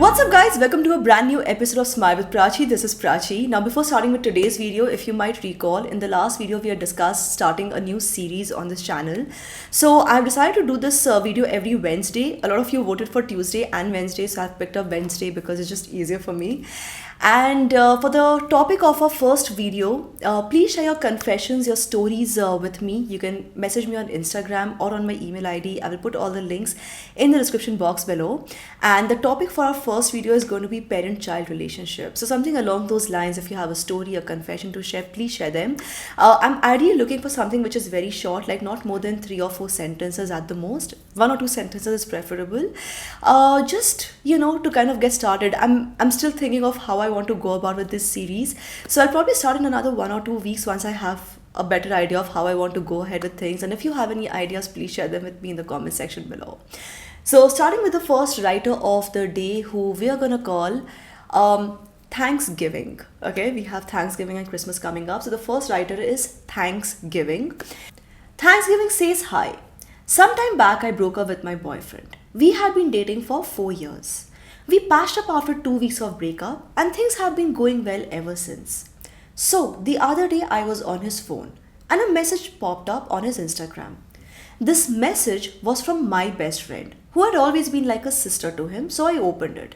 What's up guys, welcome to a brand new episode of Smile with Prachi. This is Prachi. Now before starting with today's video, if you might recall, in the last video we had discussed starting a new series on this channel. So I've decided to do this video every Wednesday. A lot of you voted for Tuesday and Wednesday, so I've picked up Wednesday because it's just easier for me. And for the topic of our first video, please share your confessions, your stories with me. You can message me on Instagram or on my email ID. I will put all the links in the description box below. And the topic for our first video is going to be parent-child relationship. So something along those lines, if you have a story, a confession to share, please share them. I'm ideally looking for something which is very short, like not more than 3 or 4 sentences at the most. 1 or 2 sentences is preferable. Just, to kind of get started. I'm still thinking of how I want to go about with this series. So I'll probably start in another 1 or 2 weeks once I have a better idea of how I want to go ahead with things. And if you have any ideas, please share them with me in the comment section below. So starting with the first writer of the day, who we are going to call Thanksgiving. Okay, we have Thanksgiving and Christmas coming up. So the first writer is Thanksgiving. Thanksgiving says, hi. Sometime back I broke up with my boyfriend. We had been dating for 4 years. We patched up after 2 weeks of breakup and things have been going well ever since. So the other day I was on his phone and a message popped up on his Instagram. This message was from my best friend, who had always been like a sister to him, so I opened it.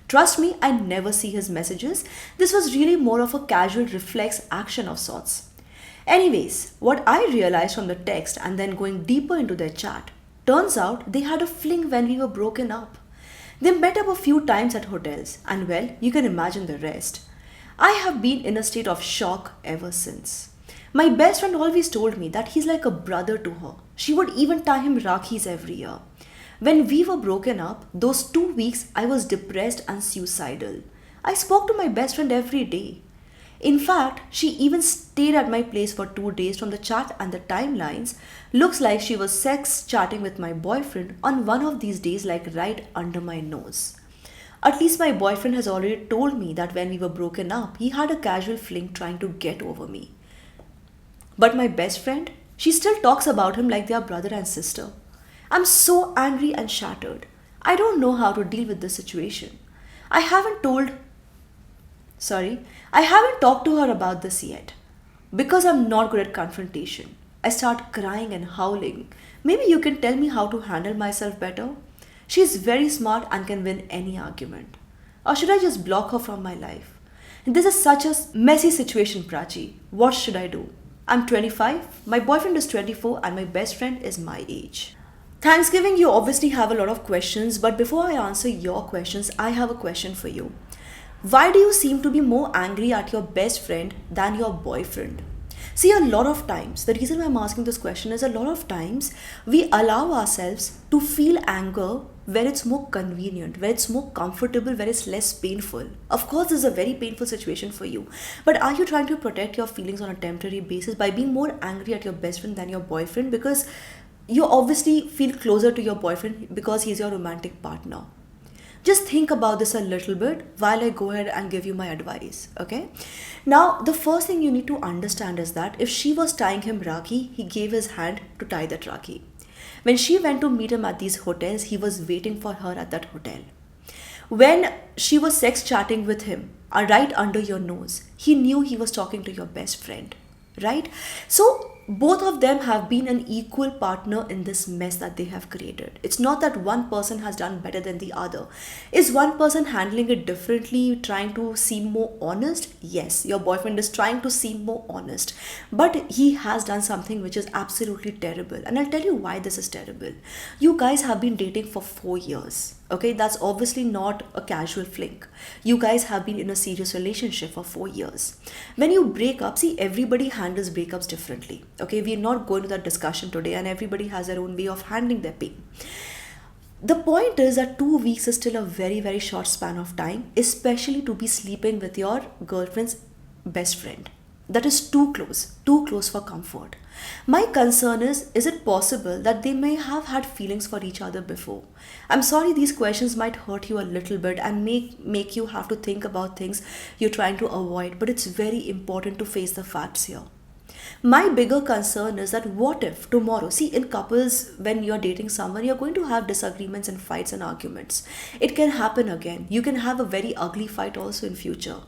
Trust me, I never see his messages. This was really more of a casual reflex action of sorts. Anyways, what I realized from the text and then going deeper into their chat, turns out they had a fling when we were broken up. They met up a few times at hotels and well, you can imagine the rest. I have been in a state of shock ever since. My best friend always told me that he's like a brother to her. She would even tie him Rakhis every year. When we were broken up, those 2 weeks I was depressed and suicidal. I spoke to my best friend every day. In fact, she even stayed at my place for 2 days. From the chat and the timelines. Looks like she was sex chatting with my boyfriend on one of these days, like right under my nose. At least my boyfriend has already told me that when we were broken up, he had a casual fling trying to get over me. But my best friend, she still talks about him like they are brother and sister. I'm so angry and shattered. I don't know how to deal with this situation. I haven't talked to her about this yet. Because I'm not good at confrontation. I start crying and howling. Maybe you can tell me how to handle myself better? She's very smart and can win any argument. Or should I just block her from my life? This is such a messy situation, Prachi. What should I do? I'm 25, my boyfriend is 24 and my best friend is my age. Thanksgiving, you obviously have a lot of questions, but before I answer your questions, I have a question for you. Why do you seem to be more angry at your best friend than your boyfriend? See, a lot of times, the reason why I'm asking this question is a lot of times we allow ourselves to feel anger where it's more convenient, where it's more comfortable, where it's less painful. Of course, this is a very painful situation for you. But are you trying to protect your feelings on a temporary basis by being more angry at your best friend than your boyfriend? Because you obviously feel closer to your boyfriend because he's your romantic partner. Just think about this a little bit while I go ahead and give you my advice, okay? Now, the first thing you need to understand is that if she was tying him Rakhi, he gave his hand to tie that Rakhi. When she went to meet him at these hotels, he was waiting for her at that hotel. When she was sex chatting with him, right under your nose, he knew he was talking to your best friend, right? So, both of them have been an equal partner in this mess that they have created. It's not that one person has done better than the other. Is one person handling it differently, trying to seem more honest? Yes, your boyfriend is trying to seem more honest. But he has done something which is absolutely terrible. And I'll tell you why this is terrible. You guys have been dating for 4 years. Okay, that's obviously not a casual fling. You guys have been in a serious relationship for 4 years. When you break up, see, everybody handles breakups differently. Okay, we're not going to that discussion today, and everybody has their own way of handling their pain. The point is that 2 weeks is still a very, very short span of time, especially to be sleeping with your girlfriend's best friend. That is too close for comfort. My concern is it possible that they may have had feelings for each other before? I'm sorry, these questions might hurt you a little bit and make you have to think about things you're trying to avoid, but it's very important to face the facts here. My bigger concern is that what if tomorrow, see, in couples, when you're dating someone, you're going to have disagreements and fights and arguments. It can happen again. You can have a very ugly fight also in future.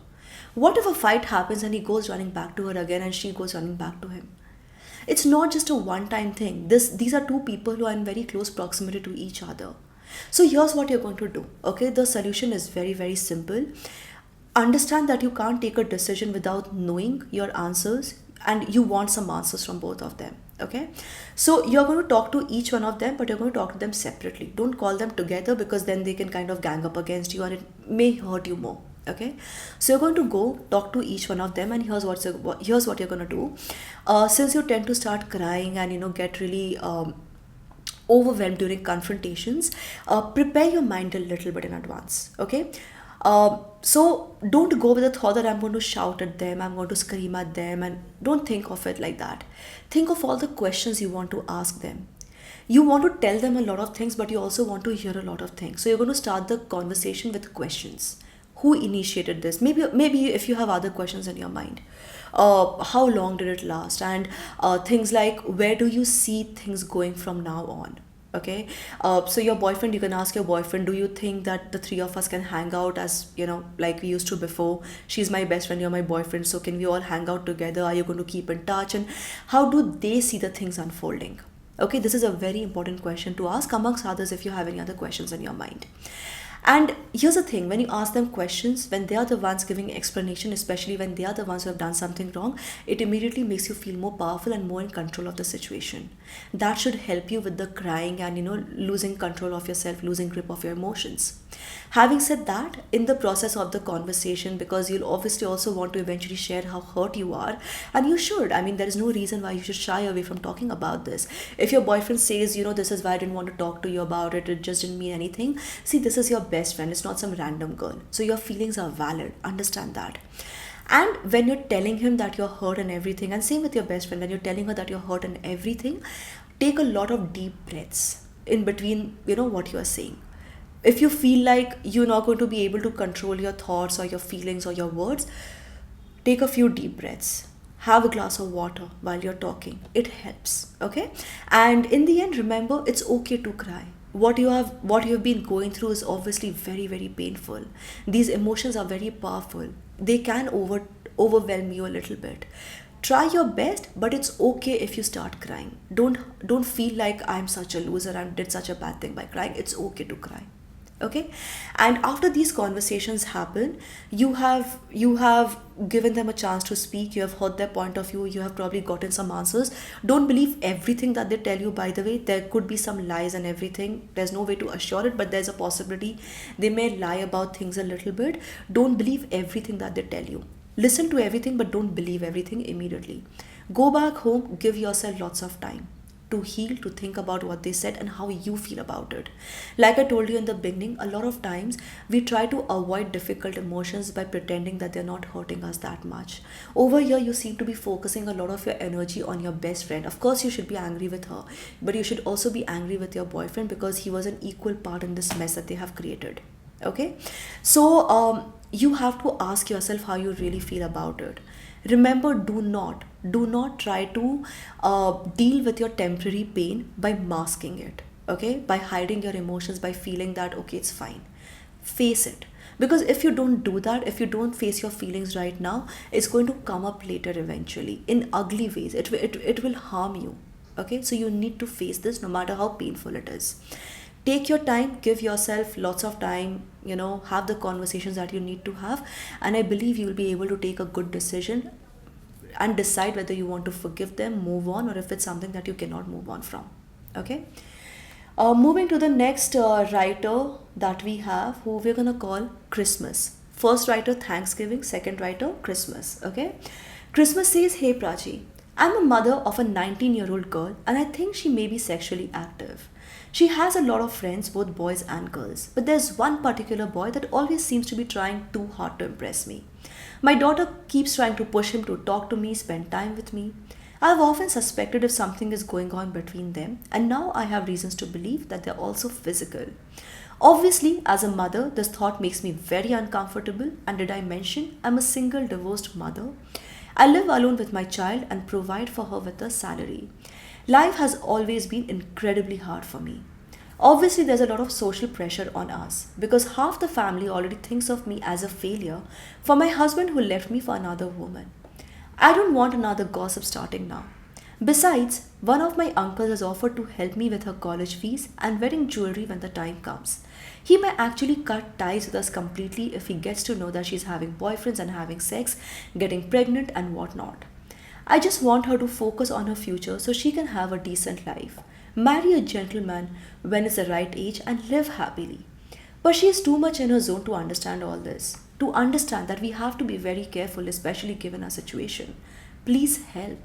What if a fight happens and he goes running back to her again and she goes running back to him? It's not just a one time thing. These are two people who are in very close proximity to each other. So here's what you're going to do. Okay, the solution is very, very simple. Understand that you can't take a decision without knowing your answers, and you want some answers from both of them. Okay, so you're going to talk to each one of them, but you're going to talk to them separately. Don't call them together because then they can kind of gang up against you and it may hurt you more. Okay, so you're going to go talk to each one of them, and here's what you're going to do. Since you tend to start crying and get really overwhelmed during confrontations, prepare your mind a little bit in advance. Okay, so don't go with the thought that I'm going to shout at them, I'm going to scream at them, and don't think of it like that. Think of all the questions you want to ask them. You want to tell them a lot of things, but you also want to hear a lot of things. So you're going to start the conversation with questions. Who initiated this? Maybe if you have other questions in your mind, how long did it last, and things like, where do you see things going from now on? Okay, so your boyfriend, you can ask your boyfriend, do you think that the three of us can hang out as like we used to before? She's my best friend, you're my boyfriend, so can we all hang out together? Are you going to keep in touch? And how do they see the things unfolding? Okay, this is a very important question to ask, amongst others, if you have any other questions in your mind. And here's the thing, when you ask them questions, when they are the ones giving explanation, especially when they are the ones who have done something wrong, it immediately makes you feel more powerful and more in control of the situation. That should help you with the crying and losing control of yourself, losing grip of your emotions. Having said that, in the process of the conversation, because you'll obviously also want to eventually share how hurt you are, and you should. I mean, there is no reason why you should shy away from talking about this. If your boyfriend says, this is why I didn't want to talk to you about it, it just didn't mean anything. See, this is your best friend, it's not some random girl. So your feelings are valid. Understand that. And when you're telling him that you're hurt and everything, and same with your best friend, when you're telling her that you're hurt and everything, take a lot of deep breaths in between, what you are saying. If you feel like you're not going to be able to control your thoughts or your feelings or your words, take a few deep breaths. Have a glass of water while you're talking. It helps, okay? And in the end, remember, it's okay to cry. What you have been going through is obviously very, very painful. These emotions are very powerful. They can overwhelm you a little bit. Try your best, but it's okay if you start crying. Don't feel like I'm such a loser, I did such a bad thing by crying. It's okay to cry. Okay, and after these conversations happen, you have given them a chance to speak, you have heard their point of view, you have probably gotten some answers. Don't believe everything that they tell you, by the way. There could be some lies and everything. There's no way to assure it, but there's a possibility they may lie about things a little bit. Don't believe everything that they tell you. Listen to everything, but don't believe everything immediately. Go back home, give yourself lots of time to heal, to think about what they said and how you feel about it. Like I told you in the beginning, a lot of times we try to avoid difficult emotions by pretending that they're not hurting us that much. Over here, you seem to be focusing a lot of your energy on your best friend. Of course, you should be angry with her, but you should also be angry with your boyfriend because he was an equal part in this mess that they have created. Okay, so you have to ask yourself how you really feel about it. Remember, do not try to deal with your temporary pain by masking it, okay, by hiding your emotions, by feeling that okay, it's fine. Face it, because if you don't do that, if you don't face your feelings right now, it's going to come up later eventually in ugly ways. It will harm you. Okay, so you need to face this no matter how painful it is. Take your time, give yourself lots of time, have the conversations that you need to have, and I believe you will be able to take a good decision and decide whether you want to forgive them, move on, or if it's something that you cannot move on from. Okay, moving to the next writer that we have, who we're gonna call Christmas. First writer Thanksgiving, second writer Christmas. Okay, Christmas says, hey Prachi, I'm a mother of a 19-year-old girl and I think she may be sexually active. She has a lot of friends, both boys and girls, but there's one particular boy that always seems to be trying too hard to impress me. My daughter keeps trying to push him to talk to me, spend time with me. I've often suspected if something is going on between them, and now I have reasons to believe that they're also physical. Obviously, as a mother, this thought makes me very uncomfortable, and did I mention I'm a single divorced mother? I live alone with my child and provide for her with a salary. Life has always been incredibly hard for me. Obviously, there's a lot of social pressure on us because half the family already thinks of me as a failure for my husband who left me for another woman. I don't want another gossip starting now. Besides, one of my uncles has offered to help me with her college fees and wedding jewelry when the time comes. He may actually cut ties with us completely if he gets to know that she's having boyfriends and having sex, getting pregnant, and whatnot. I just want her to focus on her future so she can have a decent life, marry a gentleman when it's the right age, and live happily. But she is too much in her zone to understand all this, to understand that we have to be very careful, especially given our situation. Please help.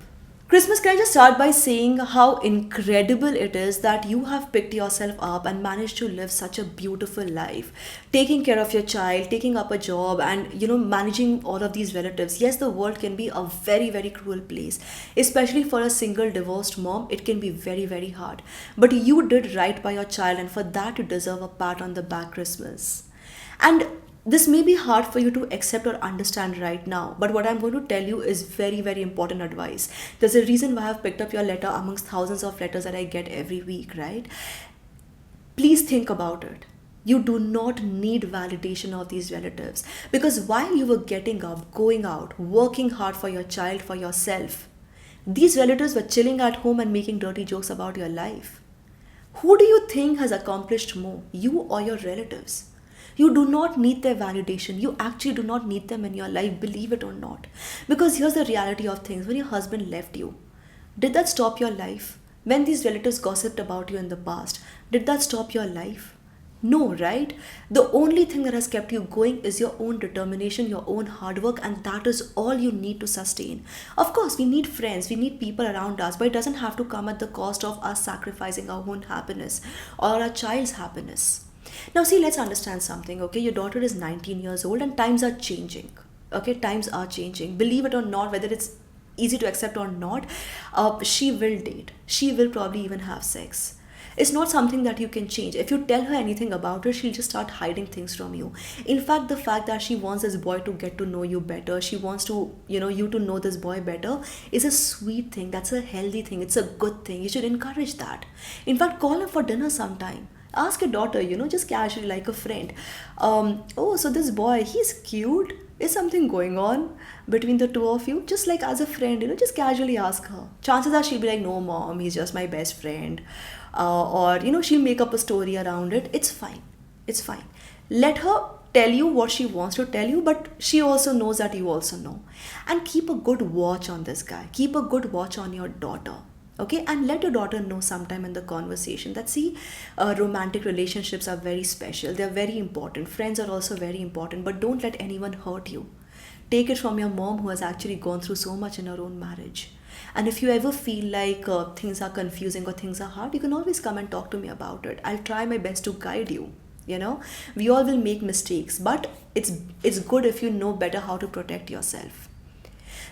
Christmas, can I just start by saying how incredible it is that you have picked yourself up and managed to live such a beautiful life, taking care of your child, taking up a job, and managing all of these relatives. Yes, the world can be a very, very cruel place, especially for a single divorced mom. It can be very, very hard. But you did right by your child, and for that, you deserve a pat on the back, Christmas. And this may be hard for you to accept or understand right now, but what I'm going to tell you is very, very important advice. There's a reason why I've picked up your letter amongst thousands of letters that I get every week, right? Please think about it. You do not need validation of these relatives because while you were getting up, going out, working hard for your child, for yourself, these relatives were chilling at home and making dirty jokes about your life. Who do you think has accomplished more, you or your relatives? You do not need their validation. You actually do not need them in your life, believe it or not. Because here's the reality of things. When your husband left you, did that stop your life? When these relatives gossiped about you in the past, did that stop your life? No, right? The only thing that has kept you going is your own determination, your own hard work, and that is all you need to sustain. Of course, we need friends, we need people around us, but it doesn't have to come at the cost of us sacrificing our own happiness or our child's happiness. Now, see, let's understand something, okay? Your daughter is 19 years old and times are changing, okay? Times are changing. Believe it or not, whether it's easy to accept or not, she will date. She will probably even have sex. It's not something that you can change. If you tell her anything about her, she'll just start hiding things from you. In fact, the fact that she wants this boy to get to know you better, she wants to, you to know this boy better, is a sweet thing. That's a healthy thing. It's a good thing. You should encourage that. In fact, call her for dinner sometime. Ask your daughter, just casually like a friend. Oh, so this boy, he's cute. Is something going on between the two of you? Just like as a friend, just casually ask her. Chances are she'll be like, no, mom, he's just my best friend. Or she'll make up a story around it. It's fine. It's fine. Let her tell you what she wants to tell you, but she also knows that you also know. And keep a good watch on this guy. Keep a good watch on your daughter. Okay, and let your daughter know sometime in the conversation that see, romantic relationships are very special. They're very important. Friends are also very important, but don't let anyone hurt you. Take it from your mom who has actually gone through so much in her own marriage. And if you ever feel like things are confusing or things are hard, you can always come and talk to me about it. I'll try my best to guide you. We all will make mistakes, but it's good if you know better how to protect yourself.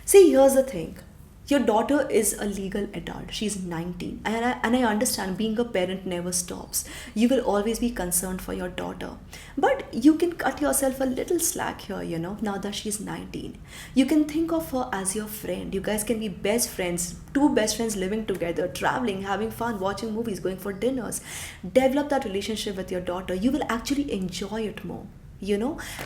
See, here's the thing. Your daughter is a legal adult. She's 19. And I understand being a parent never stops. You will always be concerned for your daughter. But you can cut yourself a little slack here, now that she's 19. You can think of her as your friend. You guys can be best friends, two best friends living together, traveling, having fun, watching movies, going for dinners. Develop that relationship with your daughter. You will actually enjoy it more.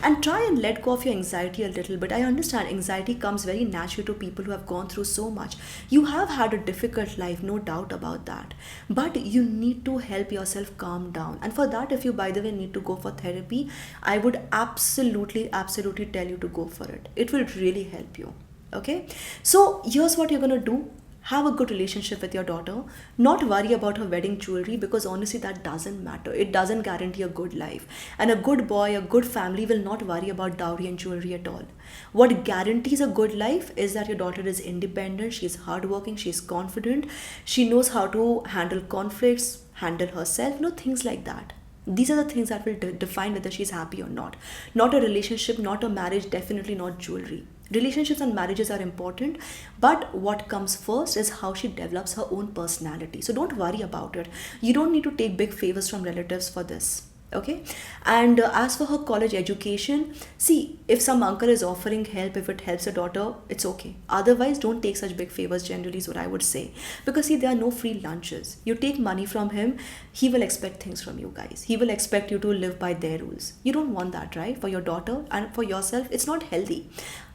And try and let go of your anxiety a little bit. I understand anxiety comes very naturally to people who have gone through so much. You have had a difficult life, no doubt about that. But you need to help yourself calm down. And for that, if you, by the way, need to go for therapy, I would absolutely, absolutely tell you to go for it. It will really help you. Okay? So here's what you're going to do. Have a good relationship with your daughter. Not worry about her wedding jewelry because honestly that doesn't matter. It doesn't guarantee a good life. And a good boy, a good family will not worry about dowry and jewelry at all. What guarantees a good life is that your daughter is independent, she's hardworking, she's confident, she knows how to handle conflicts, handle herself, things like that. These are the things that will define whether she's happy or not. Not a relationship, not a marriage, definitely not jewelry. Relationships and marriages are important, but what comes first is how she develops her own personality. So don't worry about it. You don't need to take big favors from relatives for this. Okay. And as for her college education, see, if some uncle is offering help, if it helps a daughter, it's okay. Otherwise, don't take such big favors, generally is what I would say. Because see, there are no free lunches. You take money from him, he will expect things from you guys. He will expect you to live by their rules. You don't want that, right? For your daughter and for yourself, it's not healthy.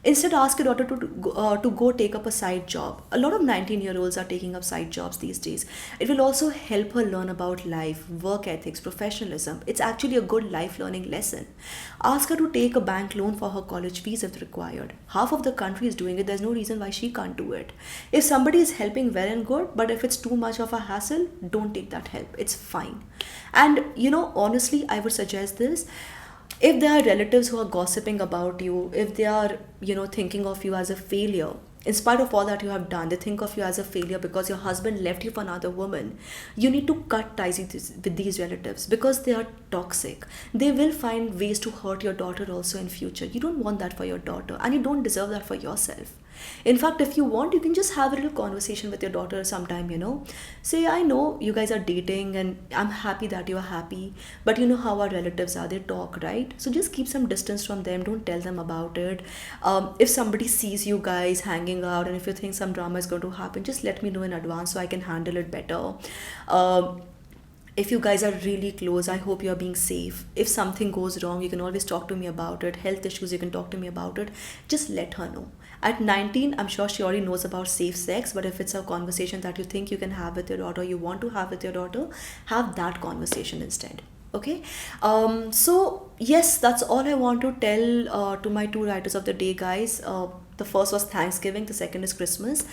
Instead, ask your daughter to go take up a side job. A lot of 19-year-olds are taking up side jobs these days. It will also help her learn about life, work ethics, professionalism. It's actually a good life learning lesson. Ask her to take a bank loan for her college fees if required. Half of the country is doing it. There's no reason why she can't do it. If somebody is helping, well and good, but if it's too much of a hassle, don't take that help. It's fine. And honestly, I would suggest this. If there are relatives who are gossiping about you, if they are thinking of you as a failure, in spite of all that you have done, they think of you as a failure because your husband left you for another woman, you need to cut ties with these relatives because they are toxic. They will find ways to hurt your daughter also in future. You don't want that for your daughter, and you don't deserve that for yourself. In fact, if you want, you can just have a little conversation with your daughter sometime. Say, I know you guys are dating and I'm happy that you're happy, but you know how our relatives are, they talk, right? So just keep some distance from them, don't tell them about it. If somebody sees you guys hanging out and if you think some drama is going to happen, just let me know in advance so I can handle it better. If you guys are really close, I hope you are being safe. If something goes wrong, you can always talk to me about it. Health issues, you can talk to me about it. Just let her know. At 19, I'm sure she already knows about safe sex, but if it's a conversation that you think you can have with your daughter, you want to have with your daughter, have that conversation instead. Okay. So yes, that's all I want to tell to my two writers of the day, guys. The first was Thanksgiving, the second is Christmas.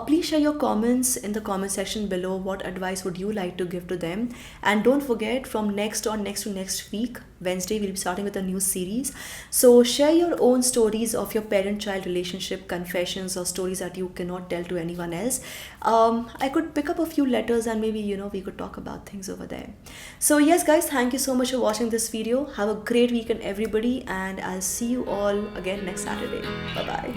Please share your comments in the comment section below. What advice would you like to give to them? And don't forget, from next to next week, Wednesday, we'll be starting with a new series. So share your own stories of your parent-child relationship, confessions, or stories that you cannot tell to anyone else. I could pick up a few letters and maybe, we could talk about things over there. So yes, guys, thank you so much for watching this video. Have a great weekend, everybody, and I'll see you all again next Saturday. Bye-bye.